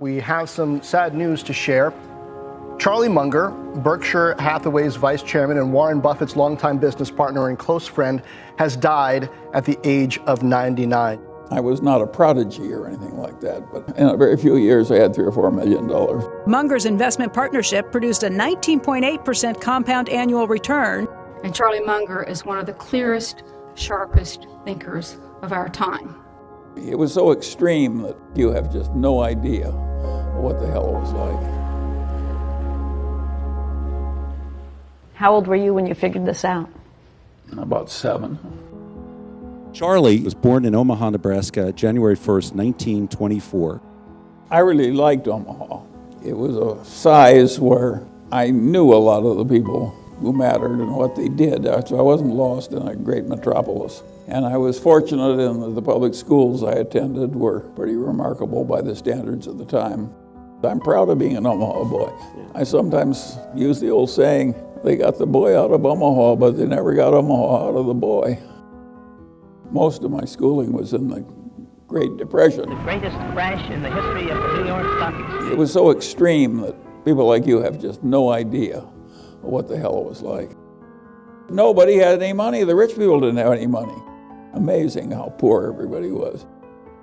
We have some sad news to share. Charlie Munger, Berkshire Hathaway's vice chairman and Warren Buffett's longtime business partner and close friend, has died at the age of 99. I was not a prodigy or anything like that, but in a very few years I had $3 or $4 million. Munger's investment partnership produced a 19.8% compound annual return. And Charlie Munger is one of the clearest, sharpest thinkers of our time. It was so extreme that you have just no idea what the hell it was like. How old were you when you figured this out? About 7. Charlie was born in Omaha, Nebraska, January 1st, 1924. I really liked Omaha. It was a size where I knew a lot of the people who mattered and what they did, so I wasn't lost in a great metropolis. And I was fortunate in that the public schools I attended were pretty remarkable by the standards of the time. I'm proud of being an Omaha boy. I sometimes use the old saying, they got the boy out of Omaha, but they never got Omaha out of the boy. Most of my schooling was in the Great Depression. The greatest crash in the history of the New York Stock Exchange. It was so extreme that people like you have just no idea what the hell it was like. Nobody had any money. The rich people didn't have any money. Amazing how poor everybody was.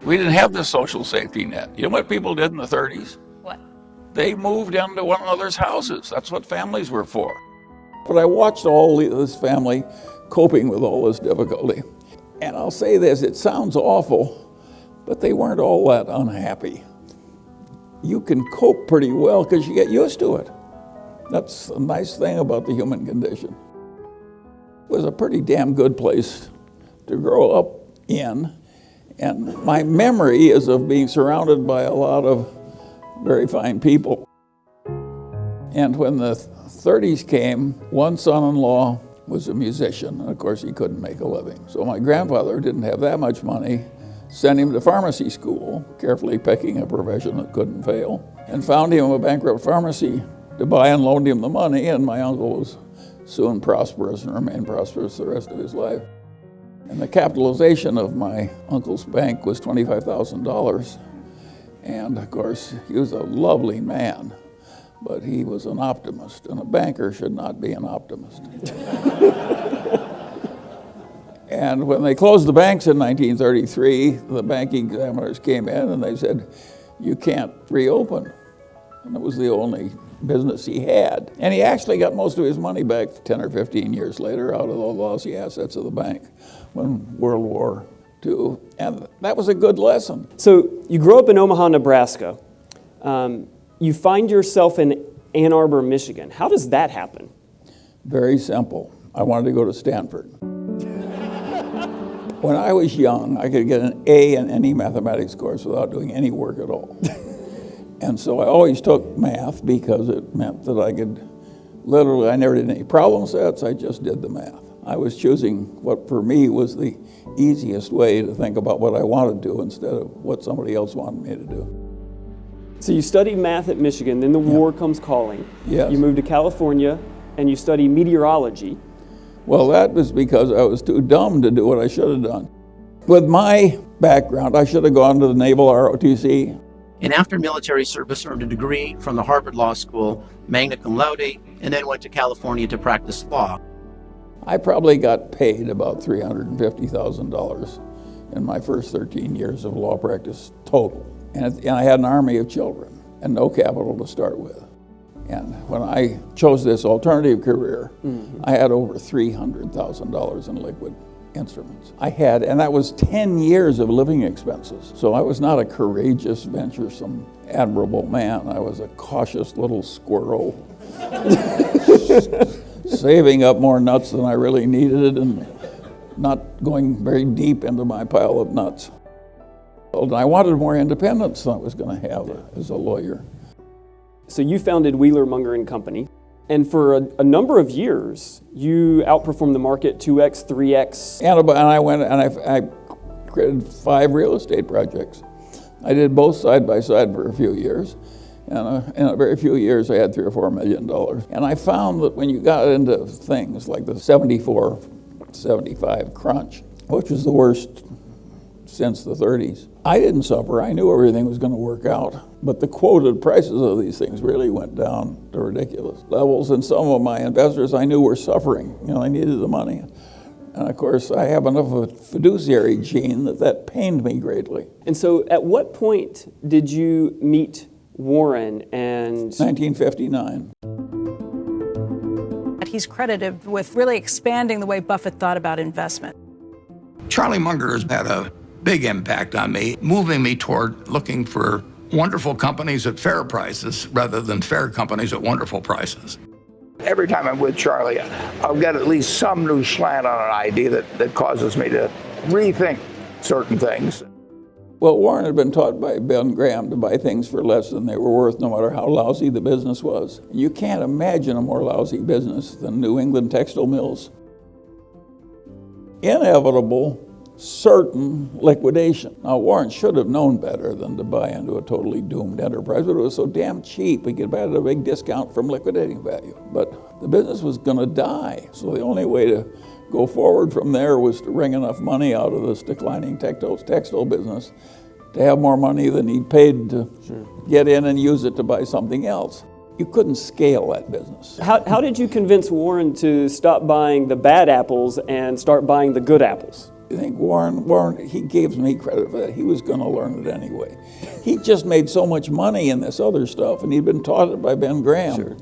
We didn't have this social safety net. You know what people did in the 30s? What? They moved into one another's houses. That's what families were for. But I watched all this family coping with all this difficulty. And I'll say this, it sounds awful, but they weren't all that unhappy. You can cope pretty well because you get used to it. That's a nice thing about the human condition. It was a pretty damn good place to grow up in. And my memory is of being surrounded by a lot of very fine people. And when the 30s came, one son-in-law was a musician, and of course he couldn't make a living. So my grandfather didn't have that much money, sent him to pharmacy school, carefully picking a profession that couldn't fail, and found him a bankrupt pharmacy to buy and loaned him the money, and my uncle was soon prosperous and remained prosperous the rest of his life. And the capitalization of my uncle's bank was $25,000. And of course, he was a lovely man, but he was an optimist, and a banker should not be an optimist. And when they closed the banks in 1933, the banking examiners came in and they said, you can't reopen. And it was the only business he had. And he actually got most of his money back 10 or 15 years later out of the lousy assets of the bank when World War II. And that was a good lesson. So you grew up in Omaha, Nebraska. You find yourself in Ann Arbor, Michigan. How does that happen? Very simple. I wanted to go to Stanford. When I was young, I could get an A in any mathematics course without doing any work at all. And so I always took math because it meant that I could literally, I never did any problem sets, I just did the math. I was choosing what for me was the easiest way to think about what I wanted to do instead of what somebody else wanted me to do. So you studied math at Michigan, then the war comes calling. Yes. You moved to California and you study meteorology. Well, that was because I was too dumb to do what I should have done. With my background, I should have gone to the Naval ROTC. And after military service, earned a degree from the Harvard Law School, magna cum laude, and then went to California to practice law. I probably got paid about $350,000 in my first 13 years of law practice total. And I had an army of children and no capital to start with. And when I chose this alternative career, I had over $300,000 in liquid instruments. And that was 10 years of living expenses. So I was not a courageous, venturesome, admirable man. I was a cautious little squirrel, saving up more nuts than I really needed and not going very deep into my pile of nuts. And I wanted more independence than I was going to have as a lawyer. So you founded Wheeler, Munger & Company. And for a number of years, you outperformed the market 2x, 3x. And I went and I created 5 real estate projects. I did both side by side for a few years. And in a very few years, I had $3 or $4 million. And I found that when you got into things like the 74, 75 crunch, which was the worst since the 30s. I didn't suffer. I knew everything was going to work out. But the quoted prices of these things really went down to ridiculous levels. And some of my investors I knew were suffering. They needed the money. And of course, I have enough of a fiduciary gene that pained me greatly. And so at what point did you meet Warren and... 1959. He's credited with really expanding the way Buffett thought about investment. Charlie Munger has had a big impact on me, moving me toward looking for wonderful companies at fair prices rather than fair companies at wonderful prices. Every time I'm with Charlie, I'll get at least some new slant on an idea that causes me to rethink certain things. Well, Warren had been taught by Ben Graham to buy things for less than they were worth, no matter how lousy the business was. You can't imagine a more lousy business than New England textile mills. Inevitable, certain liquidation. Now, Warren should have known better than to buy into a totally doomed enterprise, but it was so damn cheap, he could buy it at a big discount from liquidating value. But the business was going to die, so the only way to go forward from there was to wring enough money out of this declining textile business to have more money than he'd paid to get in and use it to buy something else. You couldn't scale that business. How did you convince Warren to stop buying the bad apples and start buying the good apples? I think Warren, he gives me credit for that. He was going to learn it anyway. He just made so much money in this other stuff, and he'd been taught it by Ben Graham. Sure.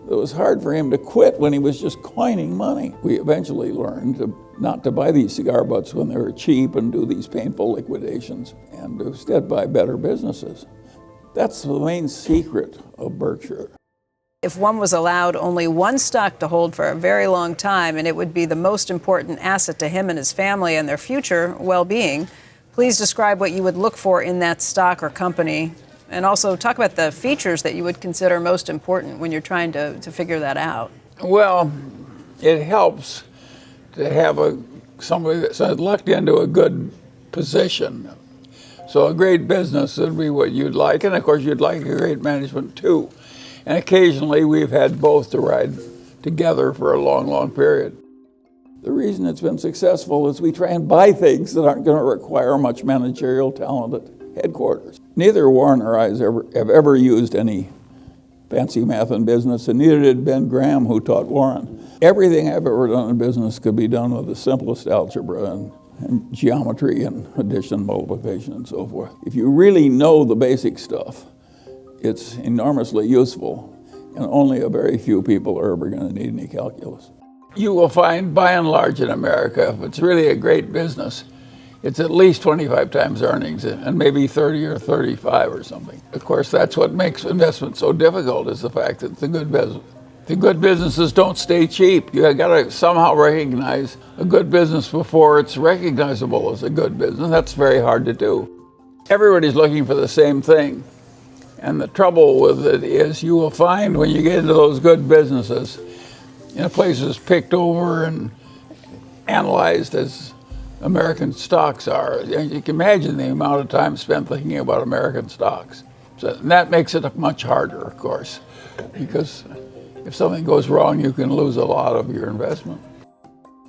It was hard for him to quit when he was just coining money. We eventually learned not to buy these cigar butts when they were cheap and do these painful liquidations, and to instead buy better businesses. That's the main secret of Berkshire. If one was allowed only one stock to hold for a very long time, and it would be the most important asset to him and his family and their future well-being, please describe what you would look for in that stock or company. And also talk about the features that you would consider most important when you're trying to figure that out. Well, it helps to have somebody that's lucked into a good position. So a great business would be what you'd like, and of course you'd like a great management too. And occasionally we've had both to ride together for a long, long period. The reason it's been successful is we try and buy things that aren't going to require much managerial talent at headquarters. Neither Warren or I have ever used any fancy math in business, and neither did Ben Graham, who taught Warren. Everything I've ever done in business could be done with the simplest algebra and geometry and addition, multiplication, and so forth. If you really know the basic stuff, it's enormously useful, and only a very few people are ever going to need any calculus. You will find, by and large in America, if it's really a great business, it's at least 25 times earnings, and maybe 30 or 35 or something. Of course, that's what makes investment so difficult, is the fact that the good businesses don't stay cheap. You got to somehow recognize a good business before it's recognizable as a good business. That's very hard to do. Everybody's looking for the same thing. And the trouble with it is you will find when you get into those good businesses, places picked over and analyzed as American stocks are. You can imagine the amount of time spent thinking about American stocks. So that makes it much harder, of course, because if something goes wrong, you can lose a lot of your investment.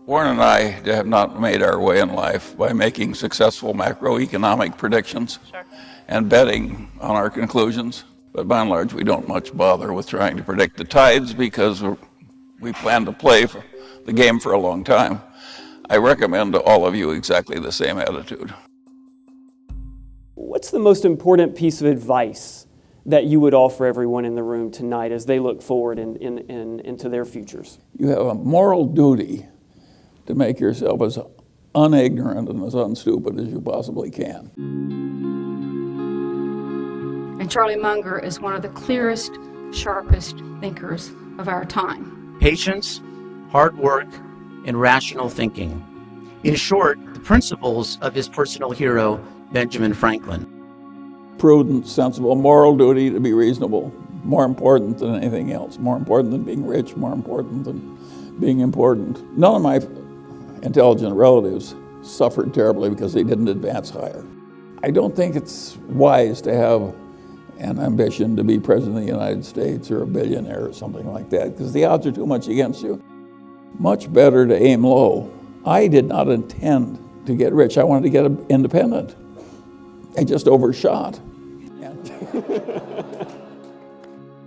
Warren and I have not made our way in life by making successful macroeconomic predictions and betting on our conclusions. But by and large, we don't much bother with trying to predict the tides because we plan to play the game for a long time. I recommend to all of you exactly the same attitude. What's the most important piece of advice that you would offer everyone in the room tonight as they look forward into their futures? You have a moral duty to make yourself as unignorant and as unstupid as you possibly can. And Charlie Munger is one of the clearest, sharpest thinkers of our time. Patience, hard work, and rational thinking. In short, the principles of his personal hero, Benjamin Franklin. Prudent, sensible, moral duty to be reasonable, more important than anything else, more important than being rich, more important than being important. None of my intelligent relatives suffered terribly because they didn't advance higher. I don't think it's wise to have an ambition to be president of the United States or a billionaire or something like that, because the odds are too much against you. Much better to aim low. I did not intend to get rich. I wanted to get independent. I just overshot.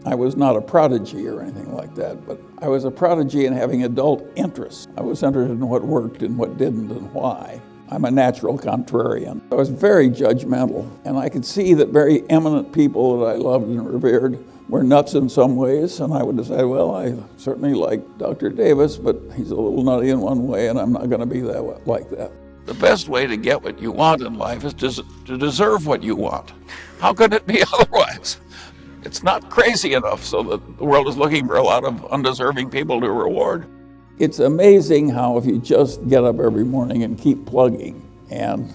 I was not a prodigy or anything like that, but I was a prodigy in having adult interests. I was interested in what worked and what didn't and why. I'm a natural contrarian. I was very judgmental, and I could see that very eminent people that I loved and revered were nuts in some ways, and I would decide, well, I certainly like Dr. Davis, but he's a little nutty in one way, and I'm not going to be like that. The best way to get what you want in life is to deserve what you want. How could it be otherwise? It's not crazy enough so that the world is looking for a lot of undeserving people to reward. It's amazing how if you just get up every morning and keep plugging and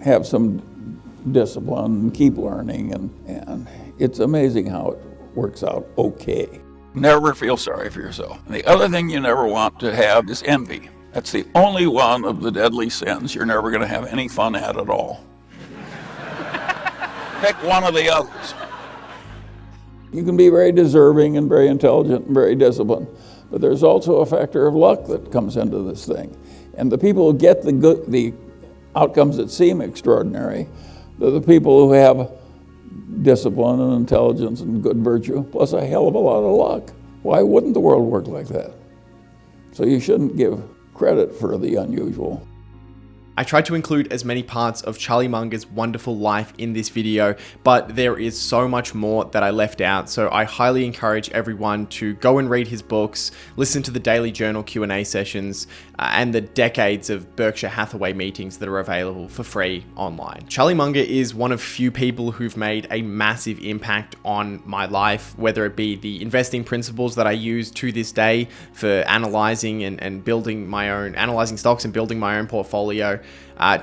have some discipline and keep learning, and it's amazing how it works out okay. Never feel sorry for yourself. And the other thing you never want to have is envy. That's the only one of the deadly sins you're never going to have any fun at all. Pick one of the others. You can be very deserving and very intelligent and very disciplined, but there's also a factor of luck that comes into this thing. And the people who get the outcomes that seem extraordinary, they're the people who have discipline and intelligence and good virtue, plus a hell of a lot of luck. Why wouldn't the world work like that? So you shouldn't give credit for the unusual. I tried to include as many parts of Charlie Munger's wonderful life in this video, but there is so much more that I left out, so I highly encourage everyone to go and read his books, listen to the Daily Journal Q&A sessions, and the decades of Berkshire Hathaway meetings that are available for free online. Charlie Munger is one of few people who've made a massive impact on my life, whether it be the investing principles that I use to this day for analyzing and building my own, analyzing stocks and building my own portfolio,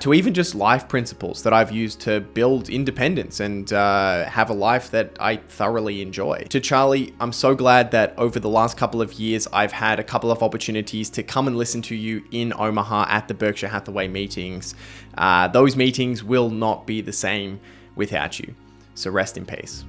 to even just life principles that I've used to build independence and have a life that I thoroughly enjoy. To Charlie, I'm so glad that over the last couple of years, I've had a couple of opportunities to come and listen to you in Omaha at the Berkshire Hathaway meetings. Those meetings will not be the same without you. So rest in peace.